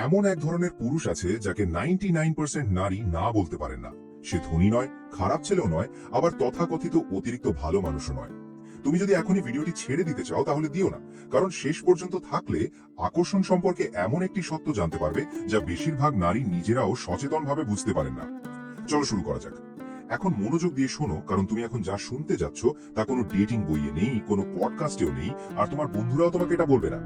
এমন এক ধরনের পুরুষ আছে যাকে 99% নারী না বলতে পারেন না। সে ধনী নয়, খারাপ ছেলেও নয়, আবার তথাকথিত অতিরিক্ত ভালো মানুষও নয়। তুমি যদি এখনই ভিডিওটি ছেড়ে দিতে চাও তাহলে দিও না, কারণ শেষ পর্যন্ত থাকলে আকর্ষণ সম্পর্কে এমন একটি সত্য জানতে পারবে যা বেশিরভাগ নারী নিজেরাও সচেতনভাবে বুঝতে পারেন না। চলো শুরু করা যাক। এখন মনোযোগ দিয়ে শোনো, কারণ তুমি এখন যা শুনতে যাচ্ছ তা কোনো ডেটিং বইয়ে নেই, কোনো পডকাস্টেও নেই, আর তোমার বন্ধুরাও তোমাকে এটা বলবে না।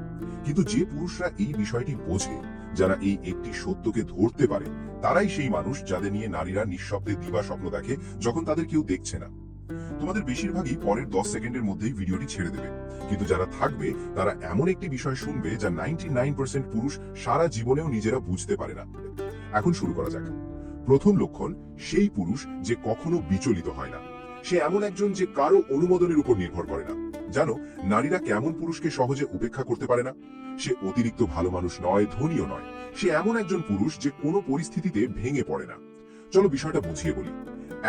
কিন্তু যে পুরুষরা এই বিষয়টি বোঝে, যারা এই একটি সত্যকে ধরতে পারে, তারাই সেই মানুষ যাদের নিয়ে নারীরা নিঃশব্দে দিবা স্বপ্ন দেখে যখন তাদের কেউ দেখছে না। তোমাদের বেশিরভাগই পরের 10 সেকেন্ডের মধ্যেই ভিডিওটি ছেড়ে দেবে, কিন্তু যারা থাকবে তারা এমন একটি বিষয় শুনবে যা 99% পুরুষ সারা জীবনেও নিজেরা বুঝতে পারে না। এখন শুরু করা যাক। প্রথম লক্ষণ, সেই পুরুষ যে কখনো বিচলিত হয় না। সে এমন একজন যে কারো অনুমোদনের উপর নির্ভর করে না। জানো, নারীরা কেমন পুরুষকে সহজে উপেক্ষা করতে পারে না? সে অতিরিক্ত ভালো মানুষ নয়, ধনীও নয়। সে এমন একজন পুরুষ যে কোনো পরিস্থিতিতে ভেঙে পড়ে না। চলো বিষয়টা বুঝিয়ে বলি।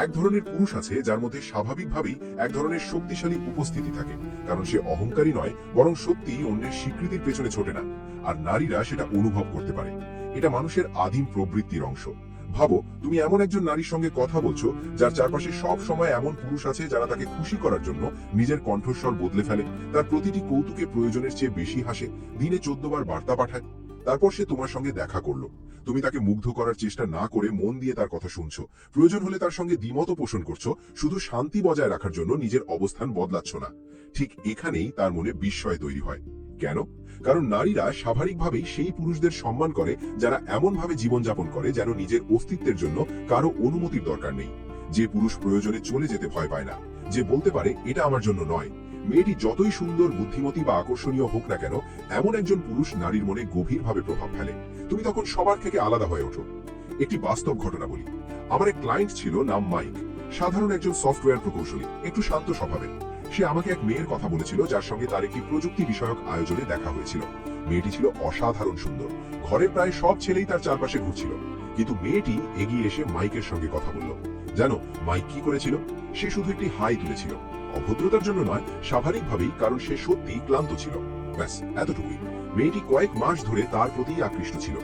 এক ধরনের পুরুষ আছে যার মধ্যে স্বাভাবিকভাবেই এক ধরনের শক্তিশালী উপস্থিতি থাকে, কারণ সে অহংকারী নয়, বরং সত্যিই অন্যের স্বীকৃতির পেছনে ছোটে না। আর নারীরা সেটা অনুভব করতে পারে। এটা মানুষের আদিম প্রবৃত্তির অংশ। ভাবো, তুমি এমন একজন নারীর সঙ্গে কথা বলছো যার চারপাশে সব সময় এমন পুরুষ আছে যারা তাকে খুশি করার জন্য নিজের কণ্ঠস্বর বদলে ফেলে, তার প্রতিটি কৌতুকে প্রয়োজনের চেয়ে বেশি হাসে, দিনে 14 বার বার্তা পাঠায়। তারপর সে তোমার সঙ্গে দেখা করলো। তুমি তাকে মুগ্ধ করার চেষ্টা না করে মন দিয়ে তার কথা শুনছো, প্রয়োজন হলে তার সঙ্গে দ্বিমত পোষণ করছো, শুধু শান্তি বজায় রাখার জন্য নিজের অবস্থান বদলাচ্ছ না। ঠিক এখানেই তার মনে বিস্ময় তৈরি হয়। কেন? কারণ নারীরা স্বাভাবিকভাবেই সেই পুরুষদের সম্মান করে যারা এমনভাবে জীবনযাপন করে যেন নিজের অস্তিত্বের জন্য কারো অনুমতির দরকার নেই। যে পুরুষ প্রয়োজনে চলে যেতে ভয় পায় না, যে বলতে পারে এটা আমার জন্য নয়। মেয়েটি যতই সুন্দর, বুদ্ধিমতী বা আকর্ষণীয় হোক না কেন, এমন একজন পুরুষ নারীর মনে গভীরভাবে প্রভাব ফেলে। তুমি তখন সবার থেকে আলাদা হয়ে ওঠো। একটি বাস্তব ঘটনা বলি। আমার এক ক্লায়েন্ট ছিল, নাম মাইক। সাধারণ একজন সফটওয়্যার প্রকৌশলী, একটু শান্ত স্বভাবের। সে আমাকে এক মেয়ের কথা বলেছিল যার সঙ্গে তার একটি প্রযুক্তি বিষয়ক আয়োজনে দেখা হয়েছিল। মেয়েটি ছিল অসাধারণ সুন্দর। ঘরে প্রায় সব ছেলেই তার চারপাশে ঘুরছিল। কিন্তু মেয়েটি এগিয়ে এসে মাইকের সঙ্গে কথা বলল। জানো মাইক কি করেছিল? সে শুধু একটি হাই তুলেছিল। অভদ্রতার জন্য নয়, স্বাভাবিকভাবেই, কারণ সে সত্যিই ক্লান্ত ছিল। ব্যাস এতটুকুই। মেয়েটি কয়েক মাস ধরে তার প্রতি আকৃষ্ট ছিল।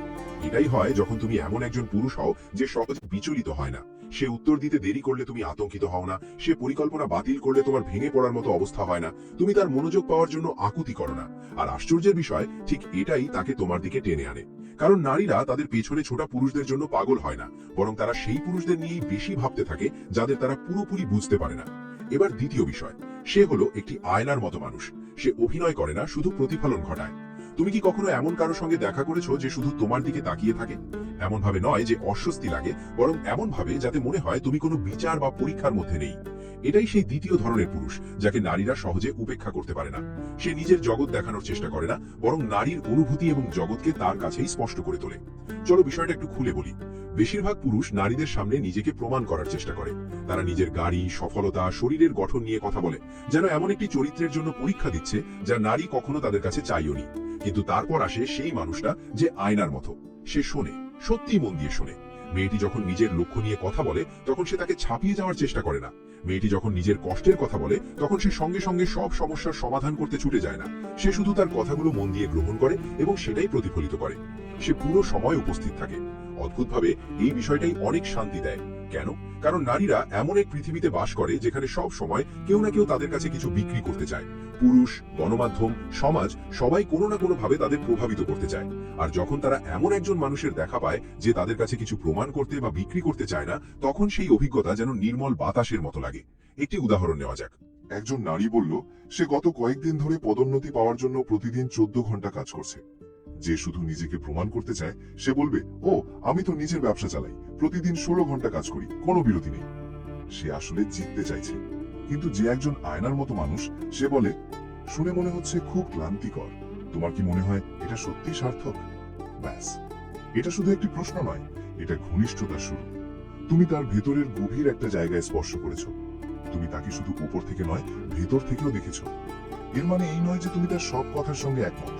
এটাই হয় যখন তুমি এমন একজন পুরুষ হও যে সহজে বিচলিত হয় না। সে উত্তর দিতে দেরি করলে তুমি আতঙ্কিত হও না। সে পরিকল্পনা বাতিল করলে তোমার ভেঙে পড়ার মতো অবস্থা হয় না। তুমি তার মনোযোগ পাওয়ার জন্য আকুতি করো না। আর আশ্চর্যের বিষয়, ঠিক এটাই তাকে তোমার দিকে টেনে আনে। কারণ নারীরা তাদের পেছনে ছোটা পুরুষদের জন্য পাগল হয় না, বরং তারা সেই পুরুষদের নিয়েই বেশি ভাবতে থাকে যাদের তারা পুরোপুরি বুঝতে পারে না। এবার দ্বিতীয় বিষয়, সে হলো একটি আয়নার মতো মানুষ। সে অভিনয় করে না, শুধু প্রতিফলন ঘটায়। তুমি কি কখনো এমন কারো সঙ্গে দেখা করেছো যে শুধু তোমার দিকে তাকিয়ে থাকে? এমন ভাবে নয় যে অস্বস্তি লাগে, বরং এমন ভাবে যাতে মনে হয় তুমি কোনো বিচার বা পরীক্ষার মধ্যে নেই। এটাই সেই দ্বিতীয় ধরনের পুরুষ যাকে নারীরা সহজে উপেক্ষা করতে পারে না। সে নিজের জগৎ দেখানোর চেষ্টা করে না, বরং নারীর অনুভূতি এবং জগৎকে তার কাছেই স্পষ্ট করে তোলে। চলো বিষয়টা একটু খুলে বলি। বেশিরভাগ পুরুষ নারীদের সামনে নিজেকে প্রমাণ করার চেষ্টা করে। তারা নিজের গাড়ি, সফলতা, শরীরের গঠন নিয়ে কথা বলে, যেন এমন একটি চরিত্রের জন্য পরীক্ষা দিচ্ছে যা নারী কখনো তাদের কাছে চাইওনি। কিন্তু তারপর আসে সেই মানুষটা যে আয়নার মতো। সে শোনে, সত্যি মন দিয়ে শোনে। মেয়েটি যখন নিজের লক্ষ্য নিয়ে কথা বলে তখন সে তাকে ছাপিয়ে যাওয়ার চেষ্টা করে না। মেয়েটি যখন নিজের কষ্টের কথা বলে তখন সে সঙ্গে সঙ্গে সব সমস্যার সমাধান করতে ছুটে যায় না। সে শুধু তার কথাগুলো মন দিয়ে গ্রহণ করে এবং সেটাই প্রতিফলিত করে। সে পুরো সময় উপস্থিত থাকে। অদ্ভুতভাবে এই বিষয়টাই অনেক শান্তি দেয়। কেন? কারণ নারীরা এমন এক পৃথিবীতে বাস করে যেখানে সব সময় কেউ না কেউ তাদের কাছে কিছু বিক্রি করতে চায়। পুরুষ, গণমাধ্যম, সমাজ সবাই কোনো না কোনো ভাবে তাদের প্রভাবিত করতে চায়। আর যখন তারা এমন একজন মানুষের দেখা পায় যে তাদের কাছে কিছু প্রমাণ করতে বা বিক্রি করতে চায় না, তখন সেই অভিজ্ঞতা যেন নির্মল বাতাসের মতো লাগে। একটি উদাহরণ নেওয়া যাক। একজন নারী বলল সে গত কয়েকদিন ধরে পদোন্নতি পাওয়ার জন্য প্রতিদিন 14 ঘন্টা কাজ করছে। যে শুধু নিজেকে প্রমাণ করতে চায় সে বলবে, ও আমি তো নিজের ব্যবসা চালাই, প্রতিদিন 16 ঘন্টা কাজ করি, কোনো বিরতি নেই। সে আসলে জিততে চাইছে। কিন্তু যে একজন আয়নার মতো মানুষ, সে বলে, শুনে মনে হচ্ছে খুব ক্লান্তিকর, তোমার কি মনে হয় এটা সত্যি সার্থক? ব্যাস, এটা শুধু একটি প্রশ্ন নয়, এটা ঘনিষ্ঠতার শুরু। তুমি তার ভেতরের গভীর একটা জায়গায় স্পর্শ করেছো। তুমি তাকে শুধু উপর থেকে নয়, ভেতর থেকেও দেখেছো। এর মানে এই নয় যে তুমি তার সব কথার সঙ্গে একমত।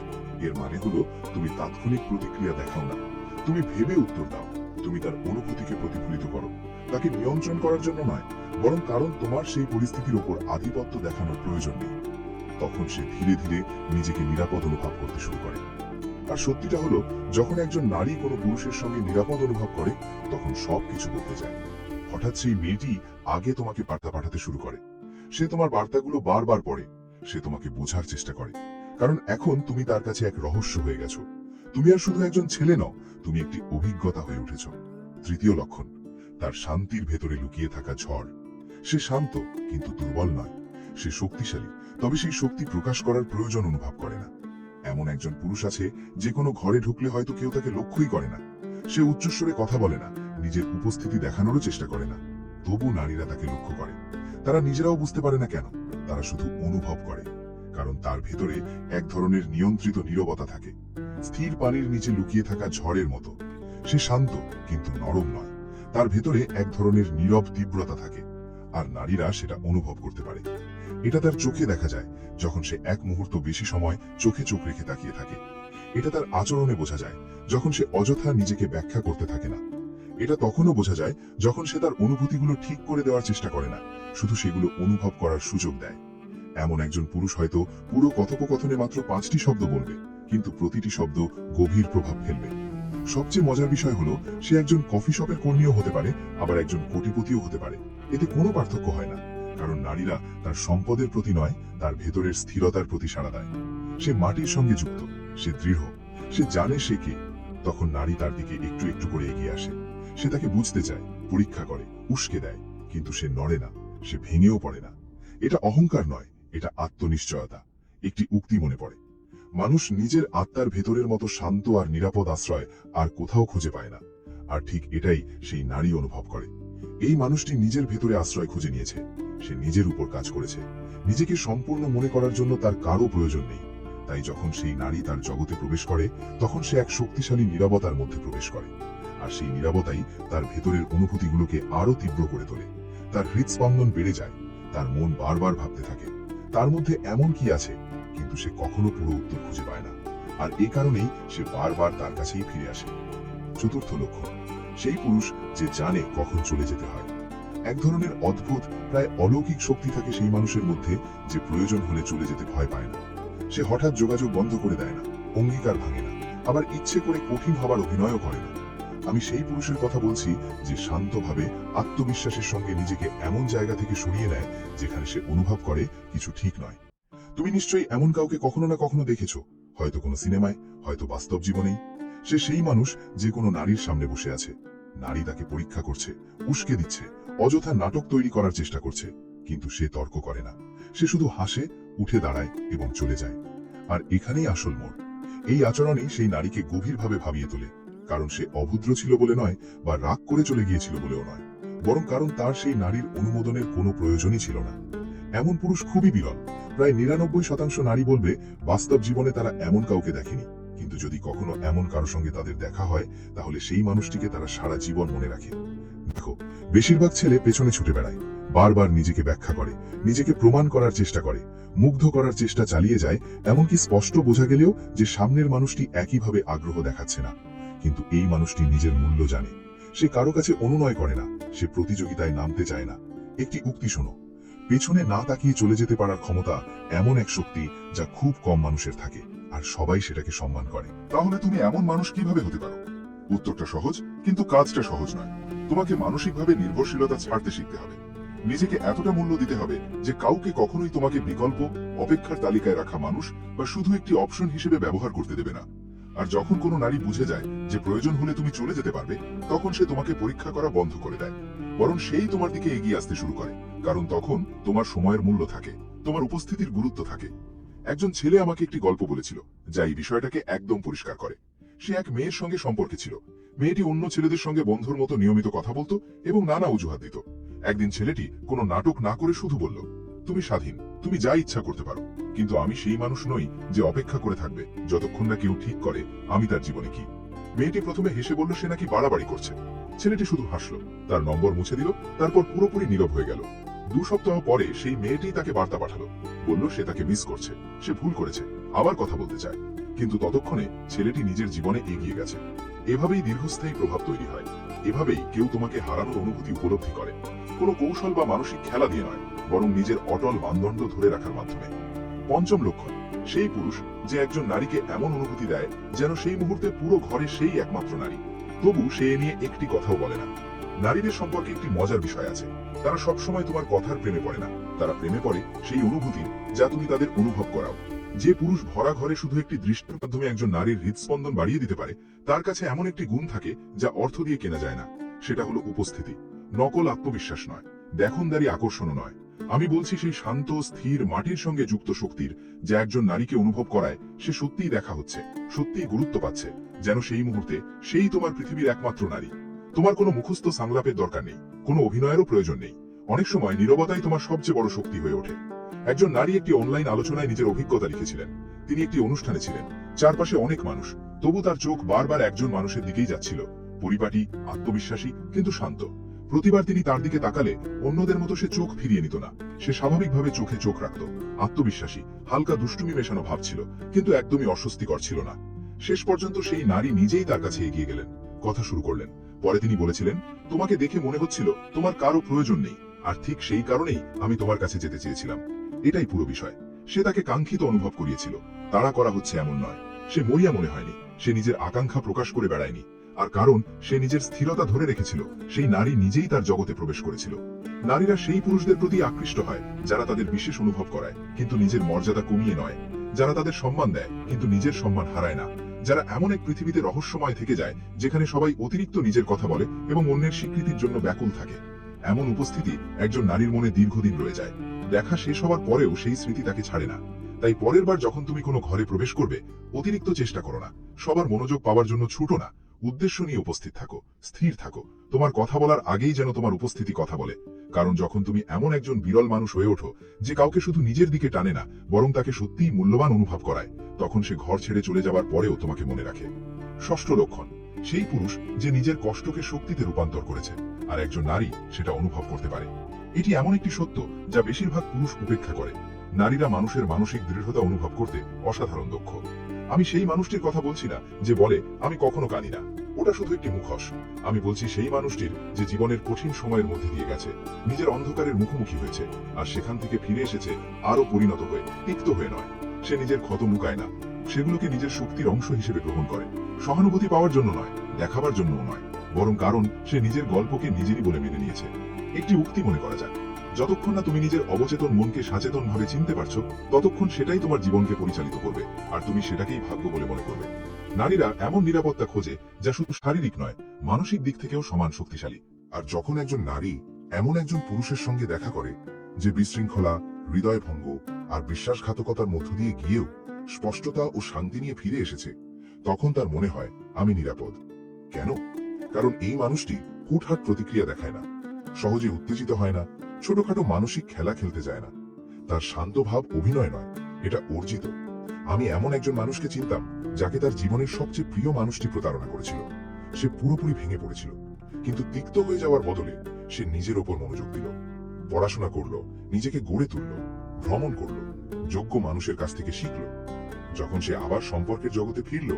এর মানে হলো তুমি তাৎক্ষণিক প্রতিক্রিয়া দেখাও না, তুমি ভেবে উত্তর দাও। তুমি তার অনুভূতিকে প্রতিফলিত করো, তাকে নিয়ন্ত্রণ করার জন্য নয়, বরং কারণ তোমার সেই পরিস্থিতির উপর আধিপত্য দেখানোর প্রয়োজন নেই। তখন সে ধীরে ধীরে নিজেকে নিরাপদ অনুভব করতে শুরু করে। আর সত্যিটা হলো, যখন একজন নারী কোনো পুরুষের সঙ্গে নিরাপদ অনুভব করে, তখন সবকিছু বদলে যায়। হঠাৎ সেই মেয়েটি আগে তোমাকে বার্তা পাঠাতে শুরু করে। সে তোমার বার্তাগুলো বারবার পড়ে। সে তোমাকে বোঝার চেষ্টা করে, কারণ এখন তুমি তার কাছে এক রহস্য হয়ে গেছো। তুমি আর শুধু একজন ছেলে নও, তুমি একটি অভিজ্ঞতা হয়ে উঠেছ। তৃতীয় লক্ষণ, তার শান্তির ভেতরে লুকিয়ে থাকা ঝড়। সে শান্ত কিন্তু দুর্বল নয়। সে শক্তিশালী, তবে সেই শক্তি প্রকাশ করার প্রয়োজন অনুভব করে না। এমন একজন পুরুষ আছে যে কোনো ঘরে ঢুকলে হয়তো কেউ তাকে লক্ষ্যই করে না। সে উচ্চস্বরে কথা বলে না, নিজের উপস্থিতি দেখানোরও চেষ্টা করে না। তবু নারীরা তাকে লক্ষ্য করে। তারা নিজেরাও বুঝতে পারে না কেন, তারা শুধু অনুভব করে। কারণ তার ভেতরে এক ধরনের নিয়ন্ত্রিত নীরবতা থাকে, স্থির পানির নিচে লুকিয়ে থাকা ঝড়ের মতো। সে শান্ত কিন্তু নরম নয়। তার ভেতরে এক ধরনের নীরব তীব্রতা থাকে, আর নারীরা সেটা অনুভব করতে পারে। এটা তার চোখে দেখা যায়, যখন সে এক মুহূর্ত বেশি সময় চোখে চোখ রেখে তাকিয়ে থাকে। এটা তার আচরণে বোঝা যায়, যখন সে অযথা নিজেকে ব্যাখ্যা করতে থাকে না। এটা তখনও বোঝা যায় যখন সে তার অনুভূতিগুলো ঠিক করে দেওয়ার চেষ্টা করে না, শুধু সেগুলো অনুভব করার সুযোগ দেয়। এমন একজন পুরুষ হয়তো পুরো কথোপকথনে মাত্র 5টি শব্দ বলবে, কিন্তু প্রতিটি শব্দ গভীর প্রভাব ফেলবে। সবচেয়ে মজার বিষয় হলো, সে একজন কফি শপের কর্মীও হতে পারে, আবার একজন কোটিপতিও হতে পারে। এতে কোনো পার্থক্য হয় না, কারণ নারীরা তার সম্পদের প্রতি নয়, তার ভেতরের স্থিরতার প্রতি সাড়া দেয়। সে মাটির সঙ্গে যুক্ত, সে দৃঢ়, সে জানে সে কে। তখন নারী তার দিকে একটু একটু করে এগিয়ে আসে। সে তাকে বুঝতে চায়, পরীক্ষা করে, উস্কে দেয়, কিন্তু সে নড়ে না, সে ভেঙেও পড়ে না। এটা অহংকার নয়, এটা আত্মনিশ্চয়তা। একটি উক্তি মনে পড়ে, মানুষ নিজের আত্মার ভেতরের মতো শান্ত আর নিরাপদ আশ্রয় আর কোথাও খুঁজে পায় না। আর ঠিক এটাই সেই নারী অনুভব করে। এই মানুষটি নিজের ভেতরে আশ্রয় খুঁজে নিয়েছে। সে নিজের উপর কাজ করেছে, নিজেকে সম্পূর্ণ মনে করার জন্য তার কারো প্রয়োজন নেই। তাই যখন সেই নারী তার জগতে প্রবেশ করে, তখন সে এক শক্তিশালী নীরবতার মধ্যে প্রবেশ করে। আর সেই নীরবতাই তার ভেতরের অনুভূতিগুলোকে আরো তীব্র করে তোলে। তার হৃদস্পন্দন বেড়ে যায়, তার মন বারবার ভাবতে থাকে তার মধ্যে এমন কি আছে, কিন্তু সে কখনো পুরো উত্তর খুঁজে পায় না। আর এ কারণেই সে বারবার তার কাছেই ফিরে আসে। চতুর্থ লক্ষণ, সেই পুরুষ যে জানে কখন চলে যেতে হয়। এক ধরনের অদ্ভুত, প্রায় অলৌকিক শক্তি থাকে সেই মানুষের মধ্যে, যে প্রয়োজন হলে চলে যেতে ভয় পায় না। সে হঠাৎ যোগাযোগ বন্ধ করে দেয় না, অঙ্গীকার ভাঙে না, আবার ইচ্ছে করে কঠিন হবার অভিনয়ও করে না। আমি সেই পুরুষের কথা বলছি, যে শান্তভাবে আত্মবিশ্বাসের সঙ্গে নিজেকে এমন জায়গা থেকে সরিয়ে নেয় যেখানে সে অনুভব করে কিছু ঠিক নয়। তুমি নিশ্চয়ই এমন কাউকে কখনো না কখনো দেখেছো, হয়তো কোনো সিনেমায়, হয়তো বাস্তব জীবনেই। সে সেই মানুষ যে কোনো নারীর সামনে বসে আছে। নারী তাকে পরীক্ষা করছে, উস্কে দিচ্ছে, অযথা নাটক তৈরি করার চেষ্টা করছে, কিন্তু সে তর্ক করে না। সে শুধু হাসে, উঠে দাঁড়ায় এবং চলে যায়। আর এখানেই আসল মোড়। এই আচরণই সেই নারীকে গভীরভাবে ভাবিয়ে তোলে, কারণ সে অভদ্র ছিল বলে নয়, বা রাগ করে চলে গিয়েছিল বলেও নয়, বরং কারণ তার সেই নারীর অনুমোদনের কোনো প্রয়োজনই ছিল না। এমন পুরুষ খুবই বিরল। প্রায় 99% নারী বলবে বাস্তব জীবনে তারা এমন কাউকে দেখেনি, কিন্তু যদি কখনো এমন কারো সঙ্গে তাদের দেখা হয়, তাহলে সেই মানুষটিকে তারা সারা জীবন মনে রাখে। দেখো, বেশিরভাগ ছেলে পেছনে ছুটে বেড়ায়, বারবার নিজেকে ব্যাখ্যা করে, নিজেকে প্রমাণ করার চেষ্টা করে, মুগ্ধ করার চেষ্টা চালিয়ে যায়, এমনকি স্পষ্ট বোঝা গেলেও যে সামনের মানুষটি একইভাবে আগ্রহ দেখাচ্ছে না। কিন্তু এই মানুষটি নিজের মূল্য জানে। সে কারো কাছে অনুনয় করে না, সে প্রতিযোগিতায় নামতে চায় না। একটি উক্তি শোনো, পেছনে না তাকিয়ে চলে যেতে পারার ক্ষমতা এমন এক শক্তি যা খুব কম মানুষের থাকে, আর সবাই সেটাকে সম্মান করে। তাহলে তুমি এমন মানুষ কিভাবে হতে পারো? উত্তরটা সহজ, কিন্তু কাজটা সহজ নয়। তোমাকে মানসিকভাবে নির্ভরশীলতা ছাড়তে শিখতে হবে। নিজেকে এতটা মূল্য দিতে হবে যে কাউকে কখনোই তোমাকে বিকল্প, অপেক্ষার তালিকায় রাখা মানুষ বা শুধু একটি অপশন হিসেবে ব্যবহার করতে দেবে না। আর যখন কোনো নারী বুঝে যায় যে প্রয়োজন হলে তুমি চলে যেতে পারবে, তখন সে তোমাকে পরীক্ষা করা বন্ধ করে দেয়, বরং সেই তোমার দিকে এগিয়ে আসতে শুরু করে। কারণ তখন তোমার সময়ের মূল্য থাকে, তোমার উপস্থিতির গুরুত্ব থাকে। একজন ছেলে আমাকে একটি গল্প বলেছিল, যা এই বিষয়টাকে একদম পরিষ্কার করে। সে এক মেয়ের সঙ্গে সম্পর্কে ছিল। মেয়েটি অন্য ছেলেদের সঙ্গে বন্ধুর মতো নিয়মিত কথা বলতো এবং নানা অজুহাত দিত। একদিন ছেলেটি কোনো নাটক না করে শুধু বলল, তুমি স্বাধীন, তুমি যা ইচ্ছা করতে পারো, কিন্তু আমি সেই মানুষ নই যে অপেক্ষা করে থাকবে যতক্ষণ না কেউ ঠিক করে আমি তার জীবনে কি। মেয়েটি প্রথমে হেসে বলল সে নাকি বাড়াবাড়ি করছে। ছেলেটি শুধু হাসলো, তার নম্বর মুছে দিল, তারপর পুরোপুরি নীরব হয়ে গেল। 2 সপ্তাহ পরে সেই মেয়েটি তাকে বার্তা পাঠালো, বলল সে তাকে মিস করছে, সে ভুল করেছে, আবার কথা বলতে চায়। কিন্তু ততক্ষণে ছেলেটি নিজের জীবনে এগিয়ে গেছে। এভাবেই দীর্ঘস্থায়ী প্রভাব তৈরি হয়। এভাবেই কেউ তোমাকে হারানোর অনুভূতি উপলব্ধি করে, কোনো কৌশল বা মানসিক খেলা দিয়ে নয়, বরং নিজের অটল মানদণ্ড ধরে রাখার মাধ্যমে। পঞ্চম লক্ষণ, সেই পুরুষ যে একজন নারীকে এমন অনুভূতি দেয় যেন সেই মুহূর্তে পুরো ঘরে সেই একমাত্র নারী, তবু সে এ নিয়ে একটি কথাও বলে না। নারীদের সম্পর্কে একটি মজার বিষয় আছে, তারা সবসময় তোমার কথার প্রেমে পড়ে না, তারা প্রেমে পড়ে সেই অনুভূতির যা তুমি তাদের অনুভব করাও। যে পুরুষ ভরা ঘরে শুধু একটি দৃষ্টির মাধ্যমে একজন নারীর হৃদস্পন্দন বাড়িয়ে দিতে পারে, তার কাছে এমন একটি গুণ থাকে যা অর্থ দিয়ে কেনা যায় না। সেটা হলো উপস্থিতি, নকল আত্মবিশ্বাস নয়, দেখনদারি আকর্ষণও নয়। আমি বলছি সেই শান্ত স্থির মাটির সঙ্গে যুক্ত শক্তির, যা একজন নারীকে অনুভব করায় সে সত্যিই দেখা হচ্ছে, সত্যিই গুরুত্ব পাচ্ছে, যেন সেই মুহূর্তে সেই তোমার পৃথিবীর একমাত্র নারী। তোমার কোনো মুখস্থ সংলাপের দরকার নেই, কোনো অভিনয়েরও প্রয়োজন নেই। অনেক সময় নীরবতাই তোমার সবচেয়ে বড় শক্তি হয়ে ওঠে। একজন নারী একটি অনলাইন আলোচনায় নিজের অভিজ্ঞতা লিখেছিলেন। তিনি একটি অনুষ্ঠানে ছিলেন, চারপাশে অনেক মানুষ, তবু তার চোখ বারবার একজন মানুষের দিকেই যাচ্ছিল, পরিপাটি, আত্মবিশ্বাসী, কিন্তু শান্ত। প্রতিবার তিনি তার দিকে তাকালে অন্যদের মতো সে চোখ ফিরিয়ে নিত না, সে স্বাভাবিকভাবে চোখে চোখ রাখত। আত্মবিশ্বাসী, হালকা দুষ্টুমি মেশানো ভাব ছিল, কিন্তু একদমই অস্বস্তিকর ছিল না। শেষ পর্যন্ত সেই নারী নিজেই তার কাছে এগিয়ে গেলেন, কথা শুরু করলেন। পরে তিনি বলেছিলেন, তোমাকে দেখে মনে হচ্ছিল তোমার কারো প্রয়োজন নেই, আর ঠিক সেই কারণেই আমি তোমার কাছে যেতে চেয়েছিলাম। এটাই পুরো বিষয়। সে তাকে কাঙ্ক্ষিত অনুভব করিয়েছিল, তাড়া করা হচ্ছে এমন নয়। সে মরিয়া মনে হয়নি, সে নিজের আকাঙ্ক্ষা প্রকাশ করে বেড়ায়নি। আর কারণ সে নিজের স্থিরতা ধরে রেখেছিল, সেই নারী নিজেই তার জগতে প্রবেশ করেছিল। নারীরা সেই পুরুষদের প্রতি আকৃষ্ট হয় যারা তাদের বিশেষ অনুভব করায়, কিন্তু নিজের মর্যাদা কমিয়ে নয়, যারা তাদের সম্মান দেয় কিন্তু নিজের সম্মান হারায় না, যারা এমন এক পৃথিবীতে রহস্যময় থেকে যায় যেখানে সবাই অতিরিক্ত নিজের কথা বলে এবং অন্যের স্বীকৃতির জন্য ব্যাকুল থাকে। এমন উপস্থিতি একজন নারীর মনে দীর্ঘদিন রয়ে যায়। দেখা শেষ হওয়ার পরেও সেই স্মৃতি তাকে ছাড়ে না। তাই পরের বার যখন তুমি কোনো ঘরে প্রবেশ করবে, অতিরিক্ত চেষ্টা করো না, সবার মনোযোগ পাওয়ার জন্য ছুটো না, উদ্দেশ্য নিয়ে উপস্থিত থাকো, স্থির থাকো। তোমার কথা বলার আগেই যেন তোমার উপস্থিতি কথা বলে। কারণ যখন তুমি এমন একজন বিরল মানুষ হয়ে ওঠো যে কাউকে শুধু নিজের দিকে টানে না, বরং তাকে সত্যিই মূল্যবান অনুভব করায়, তখন সে ঘর ছেড়ে চলে যাবার পরেও তোমাকে মনে রাখে। ষষ্ঠ লক্ষণ, সেই পুরুষ যে নিজের কষ্টকে শক্তিতে রূপান্তর করেছে, আর একজন নারী সেটা অনুভব করতে পারে। এটি এমন একটি সত্য যা বেশিরভাগ পুরুষ উপেক্ষা করে। নারীরা মানুষের মানসিক দৃঢ়তা অনুভব করতে অসাধারণ দক্ষ। আমি সেই মানুষটির কথা বলছি না যে বলে আমি কখনো কাঁদি না, ওটা শুধু একটি মুখোশ। আমি বলছি সেই মানুষটির যে জীবনের কঠিন সময়ের মধ্যে দিয়ে গেছে, নিজের অন্ধকারের মুখোমুখি হয়েছে, আর সেখান থেকে ফিরে এসেছে আরো পরিণত হয়ে, তিক্ত হয়ে নয়। সে নিজের ক্ষত লুকায় না, সেগুলোকে নিজের শক্তির অংশ হিসেবে গ্রহণ করে। সহানুভূতি পাওয়ার জন্য নয়, দেখাবার জন্যও নয়, বরং কারণ সে নিজের গল্পকে নিজেরই বলে মেনে নিয়েছে। একটি উক্তি মনে করা যায়, যতক্ষণ না তুমি নিজের অবচেতন মনকে সচেতন ভাবে চিনতে পারছো, ততক্ষণ সেটাই তোমার জীবনকে পরিচালিত করবে, আর তুমি সেটাকেই ভাগ্য বলে মনে করবে। নারীরা এমন নিরাপত্তা খোঁজে যা শুধু শারীরিক নয়, মানসিক দিক থেকেও সমান শক্তিশালী। আর যখন একজন নারী এমন একজন পুরুষের সঙ্গে দেখা করে যে বিশৃঙ্খলা, হৃদয়ভঙ্গ আর বিশ্বাসঘাতকতার মধ্য দিয়ে গিয়েও স্পষ্টতা ও শান্তি নিয়ে ফিরে এসেছে, তখন তার মনে হয় আমি নিরাপদ। কেন? কারণ এই মানুষটি হুটহাট প্রতিক্রিয়া দেখায় না, সহজে উত্তেজিত হয় না, ছোটখাটো মানসিক খেলা খেলতে যায় না। তার শান্ত ভাব অভিনয় নয়, এটা অর্জিত। আমি এমন একজন মানুষকে চিনতাম যাকে তার জীবনের সবচেয়ে প্রিয় মানুষটি প্রতারণা করেছিল। সে পুরোপুরি ভেঙে পড়েছিল, কিন্তু তিক্ত হয়ে যাওয়ার বদলে সে নিজের ওপর মনোযোগ দিল, পড়াশোনা করলো, নিজেকে গড়ে তুলল, ভ্রমণ করলো, যোগ্য মানুষের কাছ থেকে শিখল। যখন সে আবার সম্পর্কের জগতে ফিরল,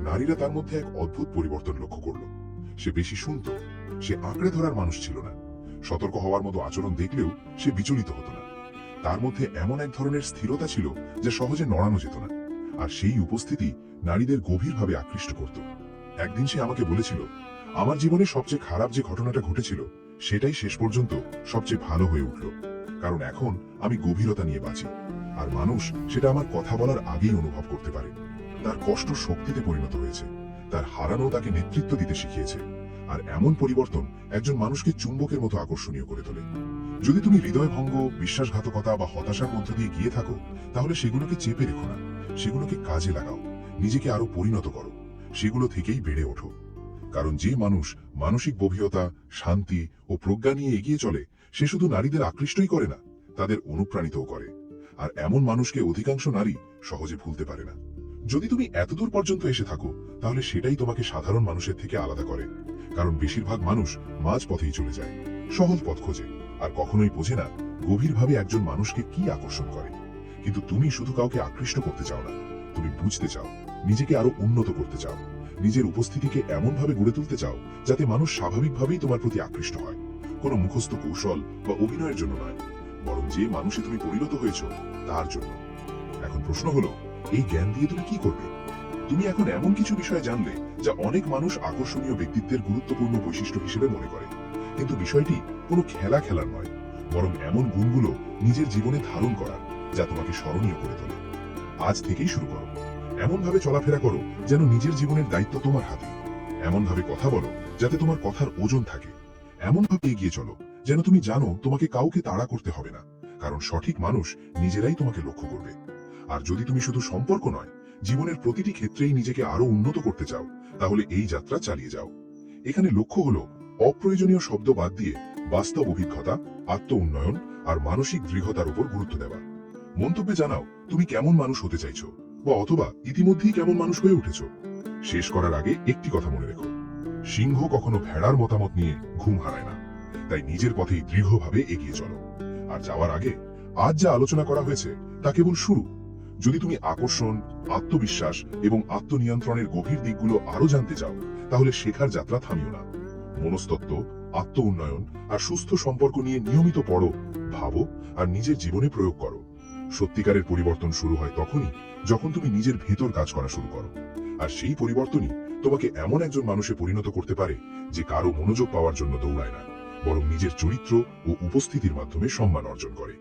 নারীরা তার মধ্যে এক অদ্ভুত পরিবর্তন লক্ষ্য করল। সে বেশি শুনত, সে আঁকড়ে ধরার মানুষ ছিল না। সতর্ক হওয়ার মতো আচরণ দেখলেও সে বিচলিত হতো না। তার মধ্যে এমন এক ধরনের স্থিরতা ছিল যা সহজে নড়ানো যেত না, আর সেই উপস্থিতি নারীদের গভীরভাবে আকৃষ্ট করত। একদিন সে আমাকে বলেছিল, আমার জীবনে সবচেয়ে খারাপ যে ঘটনাটা ঘটেছিল সেটাই শেষ পর্যন্ত সবচেয়ে ভালো হয়ে উঠল, কারণ এখন আমি গভীরতা নিয়ে বাঁচি, আর মানুষ সেটা আমার কথা বলার আগেই অনুভব করতে পারে। তার কষ্ট শক্তিতে পরিণত হয়েছে, তার হারানো তাকে নেতৃত্ব দিতে শিখিয়েছে, আর এমন পরিবর্তন একজন মানুষকে চুম্বকের মতো আকর্ষণীয় করে তোলে। যদি তুমি হৃদয়ভঙ্গ, বিশ্বাসঘাতকতা বা হতাশার মধ্য দিয়ে গিয়ে থাকো, তাহলে সেগুলোকে চেপে রেখো না, সেগুলোকে কাজে লাগাও, নিজেকে আরো পরিণত করো, সেগুলো থেকেই বেড়ে ওঠো। কারণ যে মানুষ মানসিক গভীরতা, শান্তি ও প্রজ্ঞা নিয়ে এগিয়ে চলে, সে শুধু নারীদের আকৃষ্টই করে না, তাদের অনুপ্রাণিতও করে। আর এমন মানুষকে অধিকাংশ নারী সহজে ভুলতে পারে না। যদি তুমি এতদূর পর্যন্ত এসে থাকো, তাহলে সেটাই তোমাকে সাধারণ মানুষের থেকে আলাদা করে। কারণ বেশিরভাগ মানুষ মাঝ পথেই চলে যায়, সহজ পথ খোঁজে, আর কখনোই বোঝে না গভীরভাবে একজন মানুষকে কি আকর্ষণ করে। কিন্তু তুমি শুধু কাউকে আকৃষ্ট করতে চাও না, তুমি বুঝতে চাও, নিজেকে আরো উন্নত করতে চাও, নিজের উপস্থিতিকে এমনভাবে গড়ে তুলতে চাও যাতে মানুষ স্বাভাবিকভাবেই তোমার প্রতি আকৃষ্ট হয়। কোনো মুখস্থ কৌশল বা অভিনয়ের জন্য নয়, বরং যে মানুষে তুমি পরিণত হয়েছ তার জন্য। এখন প্রশ্ন হলো, এই জ্ঞান দিয়ে তুমি কি করবে? তুমি এখন এমন কিছু বিষয় জানলে যা অনেক মানুষ আকর্ষণীয় ব্যক্তিত্বের গুরুত্বপূর্ণ বৈশিষ্ট্য হিসেবে মনে করে, কিন্তু বিষয়টি কোনো খেলার নয়, বরং এমন গুণগুলো নিজের জীবনে ধারণ করার যা তোমাকে স্মরণীয় করে তোলে। আজ থেকেই শুরু করো। এমনভাবে চলাফেরা করো যেন নিজের জীবনের দায়িত্ব তোমার হাতে। এমনভাবে কথা বলো যাতে তোমার কথার ওজন থাকে। এমনভাবে এগিয়ে চলো যেন তুমি জানো তোমাকে কাউকে তাড়া করতে হবে না, কারণ সঠিক মানুষ নিজেরাই তোমাকে লক্ষ্য করবে। আর যদি তুমি শুধু সম্পর্ক নয়, জীবনের প্রতিটি ক্ষেত্রেই নিজেকে আরো উন্নত করতে চাও, তাহলে এই যাত্রা চালিয়ে যাও। এখানে লক্ষ্য হলো অপ্রয়োজনীয় শব্দ বাদ দিয়ে বাস্তব অভিজ্ঞতা, আত্ম উন্নয়ন আর মানসিক দৃঢ়তার উপর গুরুত্ব দেওয়া। মন্তব্যে জানাও তুমি কেমন মানুষ হতে চাইছো, বা অথবা ইতিমধ্যেই কেমন মানুষ হয়ে উঠেছো। শেষ করার আগে একটি কথা মনে রেখো, সিংহ কখনো ভেড়ার মতামত নিয়ে ঘুম হারায় না। তাই নিজের পথেই দৃঢ়ভাবে এগিয়ে চলো। আর যাওয়ার আগে আজ যা আলোচনা করা হয়েছে তা কেবল শুরু। যদি তুমি আকর্ষণ, আত্মবিশ্বাস এবং আত্মনিয়ন্ত্রণের গভীর দিকগুলো আরো জানতে চাও, তাহলে শেখার যাত্রা থামিও না। মনস্তত্ত্ব, আত্ম উন্নয়ন আর সুস্থ সম্পর্ক নিয়ে নিয়মিত পড়ো, ভাবো আর নিজের জীবনে প্রয়োগ করো। সত্যিকারের পরিবর্তন শুরু হয় তখনই যখন তুমি নিজের ভেতর কাজ করা শুরু করো। আর সেই পরিবর্তনই তোমাকে এমন একজন মানুষে পরিণত করতে পারে যে কারো মনোযোগ পাওয়ার জন্য দৌড়ায় না, বরং নিজের চরিত্র ও উপস্থিতির মাধ্যমে সম্মান অর্জন করে।